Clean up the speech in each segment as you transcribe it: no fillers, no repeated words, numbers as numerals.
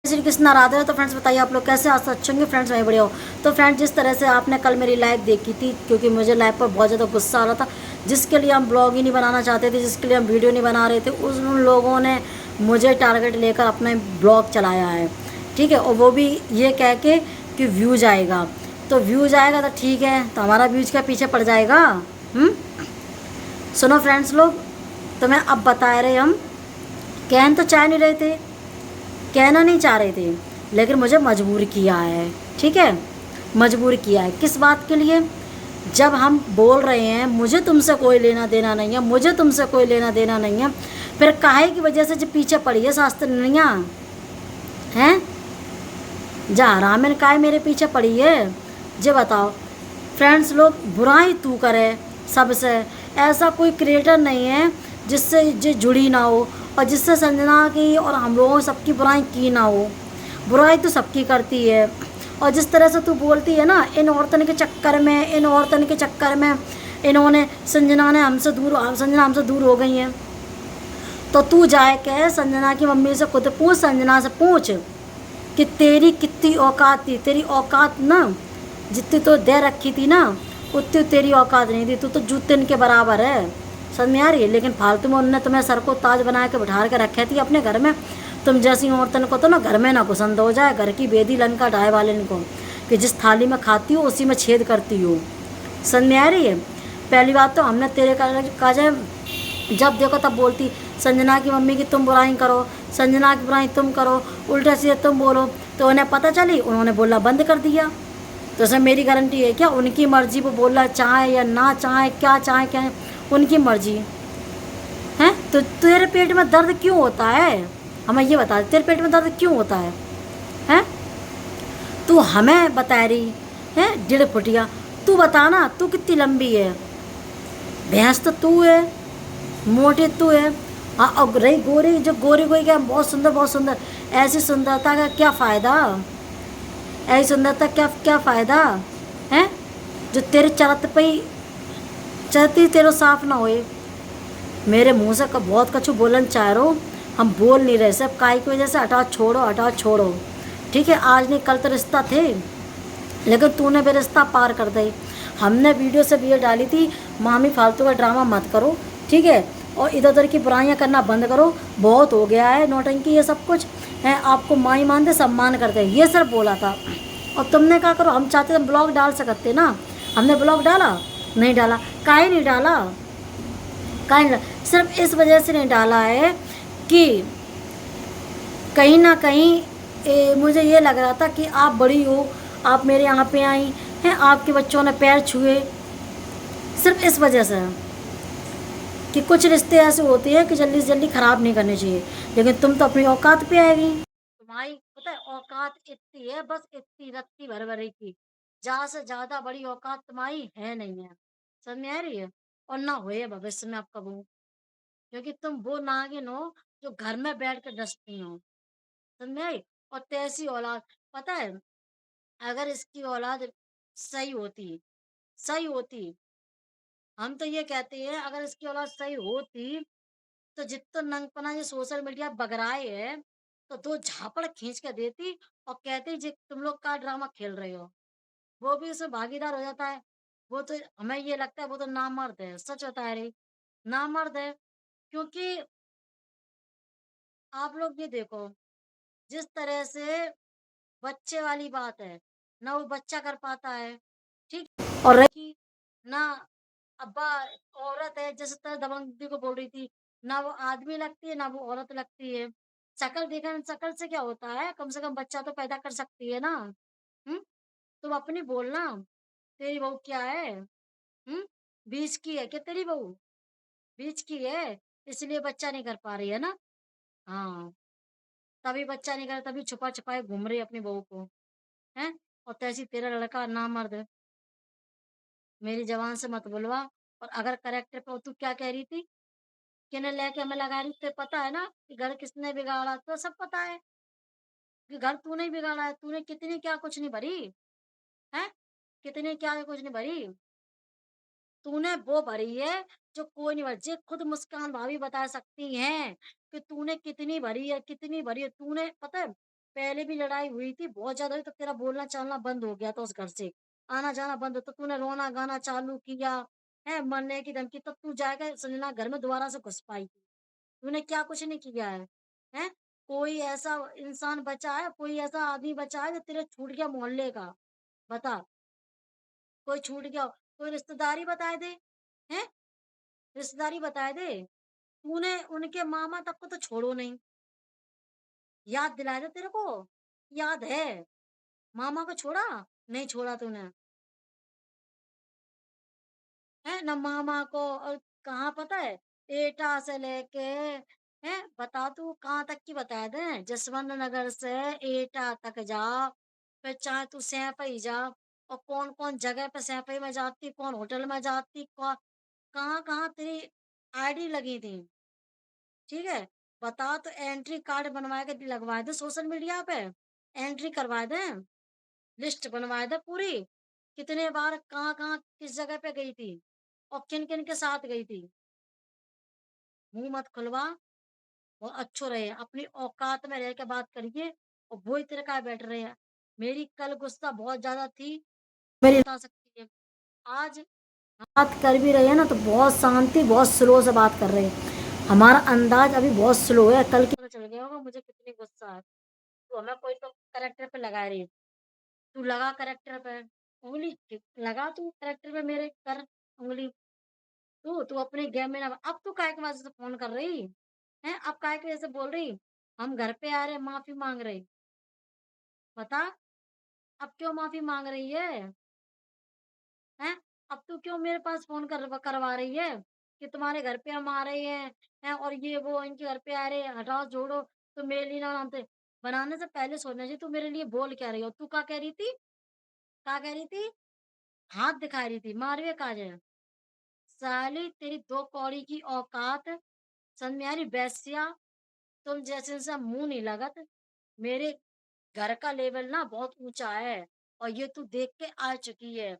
श्री कृष्ण राधे। तो फ्रेंड्स बताइए आप लोग कैसे, आज तो अच्छे होंगे फ्रेंड्स, मैं बढ़िया हो। तो फ्रेंड्स जिस तरह से आपने कल मेरी लाइव देखी थी, क्योंकि मुझे लाइव पर बहुत ज़्यादा गुस्सा आ रहा था, जिसके लिए हम ब्लॉग ही नहीं बनाना चाहते थे, जिसके लिए हम वीडियो नहीं बना रहे थे, उन लोगों ने मुझे टारगेट लेकर अपना ब्लॉग चलाया है, ठीक है। और वो भी ये कह के कि व्यूज आएगा, तो व्यूज आएगा तो ठीक है, तो हमारा व्यूज का पीछे पड़ जाएगा। सुनो फ्रेंड्स लोग, तो मैं अब बता रहे, हम कहन तो चाह नहीं रहे थे, कहना नहीं चाह रहे थे, लेकिन मुझे मजबूर किया है, ठीक है। मजबूर किया है किस बात के लिए? जब हम बोल रहे हैं मुझे तुमसे कोई लेना देना नहीं है, मुझे तुमसे कोई लेना देना नहीं है, फिर काहे की वजह से जो पीछे पड़ी है शास्त्र नहीं हैं, जा रामेन काहे मेरे पीछे पड़ी है, जे बताओ फ्रेंड्स लोग। बुराई तू करे सबसे, ऐसा कोई क्रिएटर नहीं है जिससे जो जुड़ी ना हो, और जिससे संजना की और हम लोगों सबकी बुराई की ना हो। बुराई तो सबकी करती है, और जिस तरह से तू बोलती है ना, इन औरतन के चक्कर में, इन औरतन के चक्कर में इन्होंने, संजना हमसे दूर हो गई हैं। तो तू जाए के संजना की मम्मी से खुद पूछ, संजना से पूछ कि तेरी कितनी औकात थी। तेरी औकात ना, जितनी तो दे रखी थी ना, उतनी तेरी औकात नहीं थी। तू तो जूतिन के बराबर है, समझ में आ रही है। लेकिन फालतू में उन्होंने तुम्हें सर को ताज बना के बिठा के रखे थी अपने घर में। तुम जैसी औरतन को तो ना घर में ना पसंद हो जाए, घर की बेदी लंका ढाई वाले को, कि जिस थाली में खाती हो उसी में छेद करती हो, समझ में आ रही है। पहली बात तो हमने तेरे का जब देखो तब बोलती संजना की मम्मी की तुम बुराई करो, संजना की बुराई तुम करो, उल्टे सीधे तुम बोलो। तो उन्हें पता चली, उन्होंने बोलना बंद कर दिया। तो उसमें मेरी गारंटी है क्या? उनकी मर्जी, वो बोलना चाहे या ना चाहे, क्या चाहे क्या है, उनकी मर्जी है। तो तेरे पेट में दर्द क्यों होता है, हमें ये बता, तेरे पेट में दर्द क्यों होता है? तू हमें बता रही है 1.5 फुटिया, तू बताना तू कितनी लंबी है? भैंस तो तू है, मोटी तू है। हाँ, और रही गोरी, जो गोरी कोई क्या बहुत सुंदर बहुत सुंदर, ऐसी सुंदरता का क्या फ़ायदा? ऐसी सुंदरता क्या क्या फ़ायदा है जो तेरे चरत पे ही चरती तेरे साफ ना होए। मेरे मुंह से बहुत कछु बोलन चाह रहो, हम बोल नहीं रहे, सब काई की वजह से हटाओ छोड़ो, हटाओ छोड़ो, ठीक है। आज नहीं कल तो रिश्ता थे, लेकिन तूने भी रिश्ता पार कर दी। हमने वीडियो से वीडियो डाली थी, मामी फालतू का ड्रामा मत करो, ठीक है, और इधर उधर की बुराइयाँ करना बंद करो, बहुत हो गया है नौटंकी ये सब कुछ है। आपको माई मानते, सम्मान करते, ये सब बोला था। और तुमने क्या करो, हम चाहते थे ब्लॉग डाल सकते ना, हमने ब्लॉग डाला नहीं, डाला काहे नहीं डाला, काहे नहीं डाला? सिर्फ इस वजह से नहीं डाला है कि कहीं ना कहीं मुझे ये लग रहा था कि आप बड़ी हो, आप मेरे यहाँ पे आई हैं, आपके बच्चों ने पैर छुए, सिर्फ इस वजह से कि कुछ रिश्ते ऐसे होते हैं कि जल्दी से जल्दी ख़राब नहीं करने चाहिए। लेकिन तुम तो अपनी औकात पे आएगी, तुम्हारी पता है औकात इतनी है, बस इतनी रत्ती भर भरी की, जहाँ से ज़्यादा बड़ी औकात तुम्हारी है नहीं है, समझ में आ रही है। और ना होए भविष्य में आप कबू, क्योंकि तुम वो नागिन हो जो घर में बैठ कर डसती हो, समझ में आई। और तैसी औलाद, पता है, अगर इसकी औलाद सही होती, सही होती, हम तो ये कहते हैं अगर इसकी औलाद सही होती, तो जितना नंगपना ये सोशल मीडिया बगराए है, तो 2 झापड़ खींच के देती और कहती जी तुम लोग का ड्रामा खेल रहे हो, वो भी उसमें भागीदार हो जाता है। वो तो हमें ये लगता है वो तो नामर्द है, सच बता रही, नामर्द है। क्योंकि आप लोग ये देखो, जिस तरह से बच्चे वाली बात है, ना वो बच्चा कर पाता है, ठीक। और रही ना अब्बा, औरत है जैसे तरह दबंगी को बोल रही थी, ना वो आदमी लगती है ना वो औरत लगती है। शक्ल देखा, शक्ल से क्या होता है, कम से कम बच्चा तो पैदा कर सकती है ना। हम्म, तुम अपनी बोलना, तेरी बहू क्या है? बीच की है क्या तेरी बहू? बीच की है, इसलिए बच्चा नहीं कर पा रही है ना। हाँ, तभी बच्चा नहीं कर, तभी छुपा छुपाए घूम रही है अपनी बहू को, है। और तैसी तेरा लड़का नामर्द है, मेरी जबान से मत बुलवा। और अगर करेक्टर पे तू क्या कह रही थी, किन्हें लेके हमें लगा रही, तो पता है ना कि घर किसने बिगाड़ा, तो सब पता है कि घर तूने ही बिगाड़ा है। तूने कितनी क्या कुछ नहीं भरी है, कितनी क्या कुछ नहीं भरी, तूने वो भरी है जो कोई नहीं भरी। खुद मुस्कान भाभी बता सकती हैं कि तूने कितनी भरी है, कितनी भरी है तूने, पता है। पहले भी लड़ाई हुई थी, बहुत ज़्यादा हुई, तो तेरा बोलना चालना बंद हो गया था उस घर से, आना-जाना बंद हो तो तूने रोना-गाना चालू किया, हैं? मरने की धमकी, तब तू जाके संजना घर में दोबारा से घुस पाई थी। तूने क्या कुछ नहीं किया है, हैं? कोई ऐसा इंसान बचा है, कोई ऐसा आदमी बचा है जो तेरे छूट गया मोहल्ले का? बता, कोई छूट गया हो, कोई रिश्तेदारी बताए दे, हैं? रिश्तेदारी बताए दे। तूने उनके मामा तक को तो छोड़ो नहीं, याद दिलाया था तेरे को? याद है? मामा को छोड़ा? नहीं छोड़ा तूने, है ना मामा को। और कहाँ पता है, एटा से लेके, हैं? बता तू कहाँ तक की बता दें, जसवंत नगर से एटा तक जा, फिर चाहे तू सैंपई जा, और कौन कौन जगह पे सैंपई में जाती, कौन होटल में जाती, कहाँ कहाँ तेरी आईडी लगी थी, ठीक है? बता, तो एंट्री कार्ड बनवा के लगवा दे सोशल मीडिया पे, एंट्री करवा दे, लिस्ट बनवा दे पूरी, कितने बार कहाँ कहाँ किस जगह पे गई थी और किन किन के साथ गई थी। मुंह मत खुलवा, और अच्छो रहे, अपनी औकात में रह के बात करिए, और वो इतने का बैठ रहे हैं। मेरी कल गुस्सा बहुत ज्यादा थी, मेरी बता सकती है। आज बात कर भी रहे हैं ना, तो बहुत शांति, बहुत स्लो से बात कर रहे हैं, हमारा अंदाज अभी बहुत स्लो है। कल की पता चल गया होगा मुझे कितनी गुस्सा है। तो हमें कोई तो करेक्टर पे लगा रही है, तू लगा करेक्टर पे उंगली, लगा तू करेक्टर पे मेरे, कर उंगली। तू तू अपने गेम में ना, अब तू काहे की वजह से फोन कर रही है, अब काहे की वजह से बोल रही, हम घर पे आ रहे माफी मांग रहे, बता, अब क्यों माफी मांग रही है, हैं? अब तू क्यों मेरे पास फ़ोन करवा रही है कि तुम्हारे घर पे हम आ रहे हैं, और ये वो इनके घर पे आ रहे हैं, हटाओ छोड़ो, तो मेरे लिए ना बनाते। बनाने से पहले सोचना चाहिए तू मेरे लिए बोल क्या रही हो? तू क्या कह रही थी? क्या कह रही थी? हाथ दिखा रही थी, मारवे काजे। साली तेरी 2 कौड़ी की औकात, समझ में आ रही वेश्या, तुम जैसे से मुँह नहीं लागत। मेरे घर का लेवल ना बहुत ऊँचा है, और ये तू देख के आ चुकी है,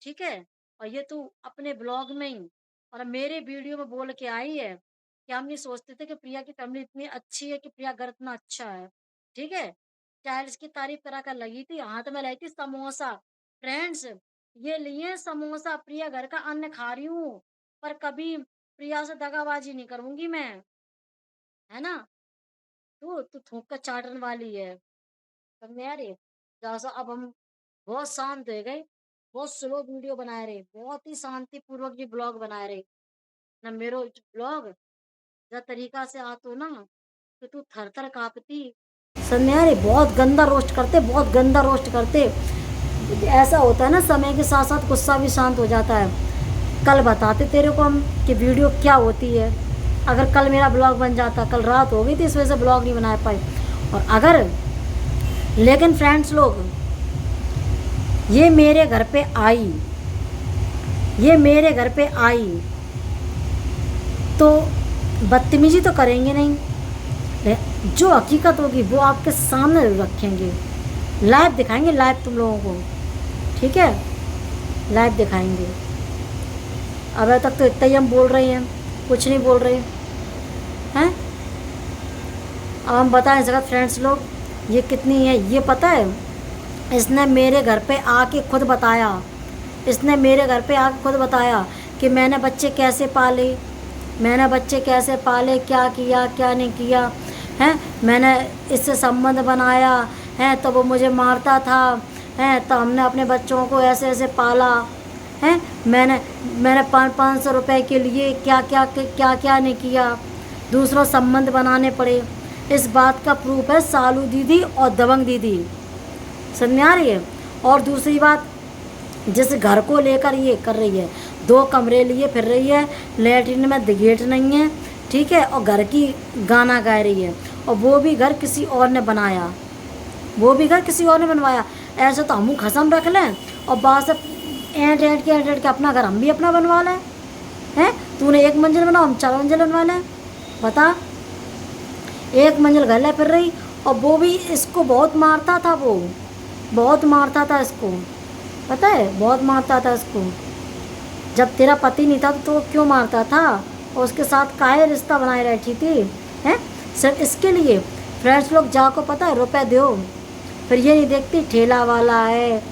ठीक है? और ये तू अपने ब्लॉग में ही और मेरे वीडियो में बोल के आई है कि हम नहीं सोचते थे कि प्रिया की फैमिली इतनी अच्छी है, कि प्रिया घर इतना अच्छा है, ठीक है? टाइल्स की तारीफ करा कर लगी थी, हाथ में लाई थी समोसा। फ्रेंड्स, ये लिए समोसा, प्रिया घर का अन्न खा रही हूँ, पर कभी प्रिया से दगाबाजी नहीं करूंगी मैं, है ना? तू तू थूक कर चाटने वाली है, समझ में आ रही है? जैसा अब हम बहुत शांत हो गए, बहुत स्लो वीडियो बनाए रहे, बहुत ही शांतिपूर्वक ये ब्लॉग बनाए रहे ना, मेरो ब्लॉग जब तरीका से आतो ना, तो तू थर थर कांपती। समझ आ रही, बहुत गंदा रोस्ट करते, बहुत गंदा रोस्ट करते। ऐसा होता है ना, समय के साथ साथ गुस्सा भी शांत हो जाता है। कल बताते तेरे को हम कि वीडियो क्या होती है, अगर कल मेरा ब्लॉग बन जाता, कल रात हो गई थी इस वजह से ब्लॉग नहीं बना पाई। और अगर, लेकिन फ्रेंड्स लोग, ये मेरे घर पे आई, ये मेरे घर पे आई तो बदतमीजी तो करेंगे नहीं, जो हकीकत होगी वो आपके सामने जरूर रखेंगे, लाइव दिखाएंगे, लाइव तुम लोगों को, ठीक है? लाइव दिखाएंगे। अब तक तो इतना ही हम बोल रहे हैं, कुछ नहीं बोल रहे हैं। अब हम बताएं जगत फ्रेंड्स लोग, ये कितनी है ये पता है? इसने मेरे घर पे आके खुद बताया, इसने मेरे घर पे आके खुद बताया कि मैंने बच्चे कैसे पाले, मैंने बच्चे कैसे पाले, क्या किया क्या नहीं किया है, मैंने इससे संबंध बनाया है तो वो मुझे मारता था, है तो हमने अपने बच्चों को ऐसे ऐसे पाला है, मैंने मैंने 500 रुपए के लिए क्या क्या क्या क्या नहीं किया, दूसरों संबंध बनाने पड़े। इस बात का प्रूफ है सालू दीदी और दबंग दीदी, समझ में आ रही है? और दूसरी बात, जिस घर को लेकर ये कर रही है, 2 कमरे लिए फिर रही है, लैट्रिन में गेट नहीं है, ठीक है? और घर की गाना गा रही है, और वो भी घर किसी और ने बनाया, वो भी घर किसी और ने बनवाया। ऐसे तो हम खसम रख लें और बाद से ऐंठ के अपना घर हम भी अपना बनवा लें, हैं? तूने 1 मंजिल बनाओ, हम 4 मंजिल बनवा लें, बता? 1 मंजिल घर ले फिर रही, और वो भी इसको बहुत मारता था, वो बहुत मारता था इसको, पता है? बहुत मारता था इसको। जब तेरा पति नहीं था तो क्यों मारता था, और उसके साथ काहे रिश्ता बनाए रहती थी, हैं? सिर्फ इसके लिए फ्रेंड्स लोग जाको पता है रुपए दो, फिर ये नहीं देखती ठेला वाला है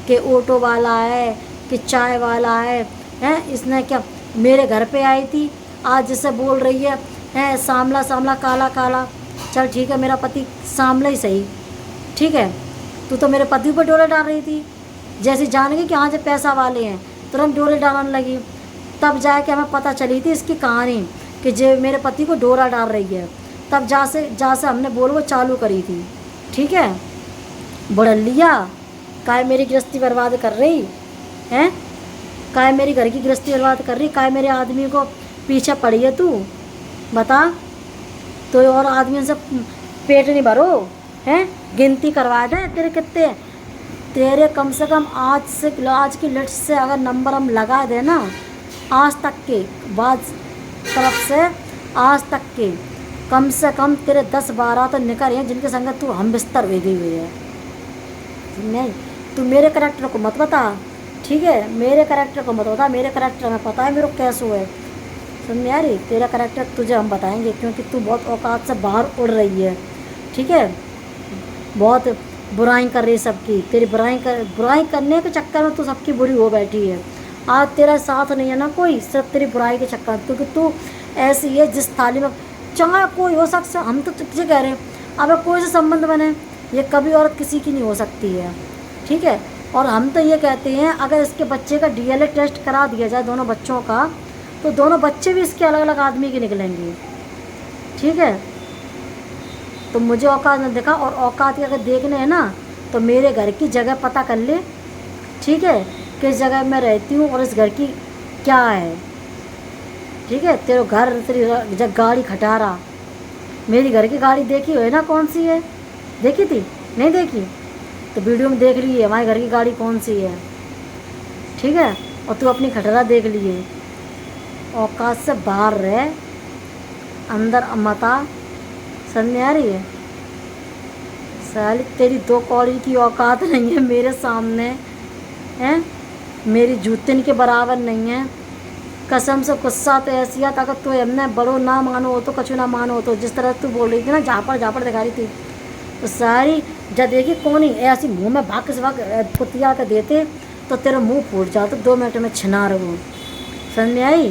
कि ऑटो वाला है कि चाय वाला है। हैं इसने क्या मेरे घर पे आई थी, आज जैसे बोल रही है हैं सांवला सांवला काला काला। चल ठीक है, मेरा पति सांवला ही सही, ठीक है। तू तो मेरे पति पर डोरे डाल रही थी, जैसे जान गई कि हाँ जो पैसा वाले हैं तुरंत डोरे डालने लगी। तब जाके हमें पता चली थी इसकी कहानी कि जे मेरे पति को डोरा डाल रही है, तब जहाँ से हमने बोल वो चालू करी थी, ठीक है। बुढ़लिया काय मेरी गृहस्थी बर्बाद कर रही हैं, काय मेरी घर की गृहस्थी बर्बाद कर रही, काय मेरे आदमी को पीछे पड़ी है तू, बता। तो और आदमियों से पेट नहीं भरो हैं, गिनती करवा दे तेरे कितने, तेरे कम से कम आज की लिस्ट से अगर नंबर हम लगा दे ना, आज तक के बाद तरफ से आज तक के कम से कम तेरे 10-12 तो निकल हैं जिनके संग तू हम बिस्तर भेजी हुई है। नहीं, तू मेरे करैक्टर को मत बता, ठीक है, मेरे करैक्टर को मत बता, मेरे करैक्टर में पता है मेरे को कैसे है। समझ में आ रही, तेरा करैक्टर तुझे हम बताएंगे, क्योंकि तू बहुत औकात से बाहर उड़ रही है, ठीक है। बहुत बुराई कर रही है सबकी, तेरी बुराई करने के चक्कर में तू सबकी बुरी हो बैठी है। आज तेरा साथ नहीं है ना कोई, सिर्फ तेरी बुराई के चक्कर, क्योंकि तू ऐसी है जिस थाली में चाहे कोई हो सकता। हम तो तुझे कह रहे हैं अब कोई से संबंध बने, ये कभी औरत किसी की नहीं हो सकती है, ठीक है। और हम तो ये कहते हैं अगर इसके बच्चे का डीएलए टेस्ट करा दिया जाए दोनों बच्चों का, तो दोनों बच्चे भी इसके अलग अलग आदमी के निकलेंगे, ठीक है। तो मुझे औकात न देखा, और औकात अगर देखने है ना तो मेरे घर की जगह पता कर ले, ठीक है, किस जगह मैं रहती हूँ और इस घर की क्या है, ठीक है। तेरे घर तेरी जब गाड़ी खटारा, मेरी घर की गाड़ी देखी हो ना कौन सी है, देखी थी नहीं देखी तो वीडियो में देख ली है हमारे घर की गाड़ी कौन सी है, ठीक है। और तू अपनी खटारा देख लिए, औकात से बाहर रह, अंदर मता, समझ में आ रही है। साली तेरी 2 कौड़ी की औकात नहीं है मेरे सामने, हैं मेरी जूतिन के बराबर नहीं है। कसम से गुस्सा तो ऐसी है, अगर तू हमने बड़ो ना मानो हो तो कछु ना मानो हो तो, जिस तरह तू बोल रही थी ना झापड़ दिखा रही थी, तो सारी जब देखी कौन ही ऐसी मुँह में भाग से भाग पुतिया के देते तो तेरा मुँह फूट जाता 2 मिनट में छिना रहो। समझ में आई।